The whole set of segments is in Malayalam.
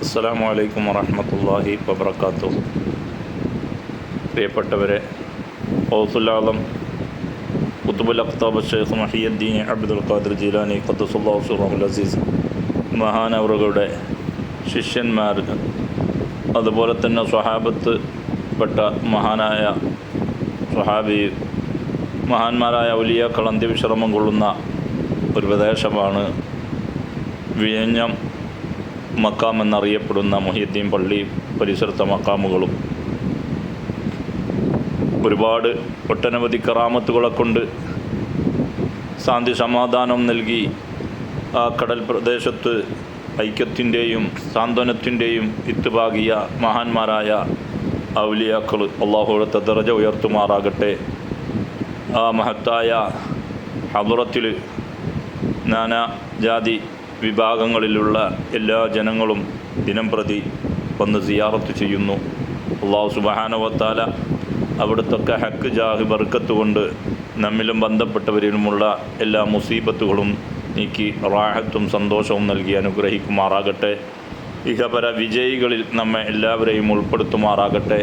അസ്സലാമു അലൈക്കും വറഹ്മത്തുള്ളാഹി വബറകാതുഹു. പ്രിയപ്പെട്ടവരെ, ഗൗസുൽ ആലം ഖുത്ബുൽ അഖ്താബ് ശൈഖ് മുഹിയുദ്ദീൻ അബ്ദുൽ ഖാദിർ ജീലാനി ഖദ്ദസല്ലാഹു സിർറഹുൽ അസീസ് മഹാനവറുകളുടെ ശിഷ്യന്മാർ, അതുപോലെ തന്നെ സ്വഹാബത്ത് പെട്ട മഹാനായ സ്വഹാബി, മഹാന്മാരായ ഔലിയാക്കൾ അന്ത്യവിശ്രമം കൊള്ളുന്ന ഒരു പ്രദേശമാണ് വിഴിഞ്ഞം മക്കാം എന്നറിയപ്പെടുന്ന മുഹിയുദ്ദീൻ പള്ളി പരിസരത്തെ മക്കാമുകളും. ഒരുപാട് ഒട്ടനവധി കറാമത്തുകളെ കൊണ്ട് ശാന്തി സമാധാനം നൽകി ആ കടൽ പ്രദേശത്ത് ഐക്യത്തിൻ്റെയും സാന്ത്വനത്തിൻ്റെയും ഇത്തുപാകിയ മഹാന്മാരായ ഔലിയാക്കൾ അള്ളാഹുവിൻ്റെ ദറജ ഉയർത്തുമാറാകട്ടെ. ആ മഹത്തായ ഹദ്റത്തിൽ നാനാ ജാതി വിഭാഗങ്ങളിലുള്ള എല്ലാ ജനങ്ങളും ദിനം പ്രതി വന്ന് സിയാറത്ത് ചെയ്യുന്നു. അള്ളാഹു സുബ്ഹാനഹു വ തആല അവിടുത്തെ ഹക്ക് ജാഹ് ബർക്കത്ത് കൊണ്ട് നമ്മിലും ബന്ധപ്പെട്ടവരിലുമുള്ള എല്ലാ മുസീബത്തുകളും നീക്കി റാഹത്തും സന്തോഷവും നൽകി അനുഗ്രഹിക്കുമാറാകട്ടെ. ഇഹപര വിജയികളിൽ നമ്മെ എല്ലാവരെയും ഉൾപ്പെടുത്തുമാറാകട്ടെ.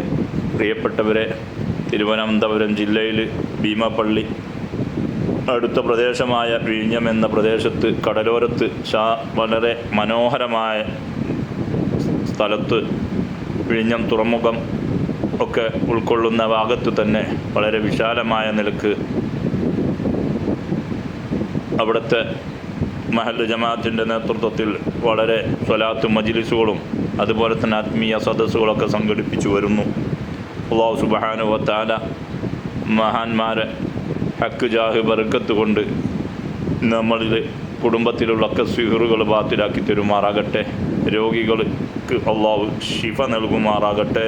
പ്രിയപ്പെട്ടവരെ, തിരുവനന്തപുരം ജില്ലയിൽ ഭീമപ്പള്ളി അടുത്ത പ്രദേശമായ വിഴിഞ്ഞം എന്ന പ്രദേശത്ത് കടലോരത്ത് വളരെ മനോഹരമായ സ്ഥലത്ത് വിഴിഞ്ഞം തുറമുഖം ഒക്കെ ഉൾക്കൊള്ളുന്ന ഭാഗത്ത് തന്നെ വളരെ വിശാലമായ നിലക്ക് അവിടുത്തെ മഹല്ല് ജമാഅത്തിൻ്റെ നേതൃത്വത്തിൽ വളരെ സ്വലാത്തും മജ്ലിസുകളും അതുപോലെ തന്നെ ആത്മീയ സദസ്സുകളൊക്കെ സംഘടിപ്പിച്ചു വരുന്നു. അല്ലാഹു സുബ്ഹാനഹു വ തആല മഹാന്മാരെ ഹക്ക് ജാഹ് ബർക്കത്ത് കൊണ്ട് നമ്മളിൽ കുടുംബത്തിലുള്ളൊക്കെ സിഹറുകൾ ബാത്തിലാക്കി തരുമാറാകട്ടെ. രോഗികൾക്ക് അള്ളാഹു ശിഫ നൽകുമാറാകട്ടെ.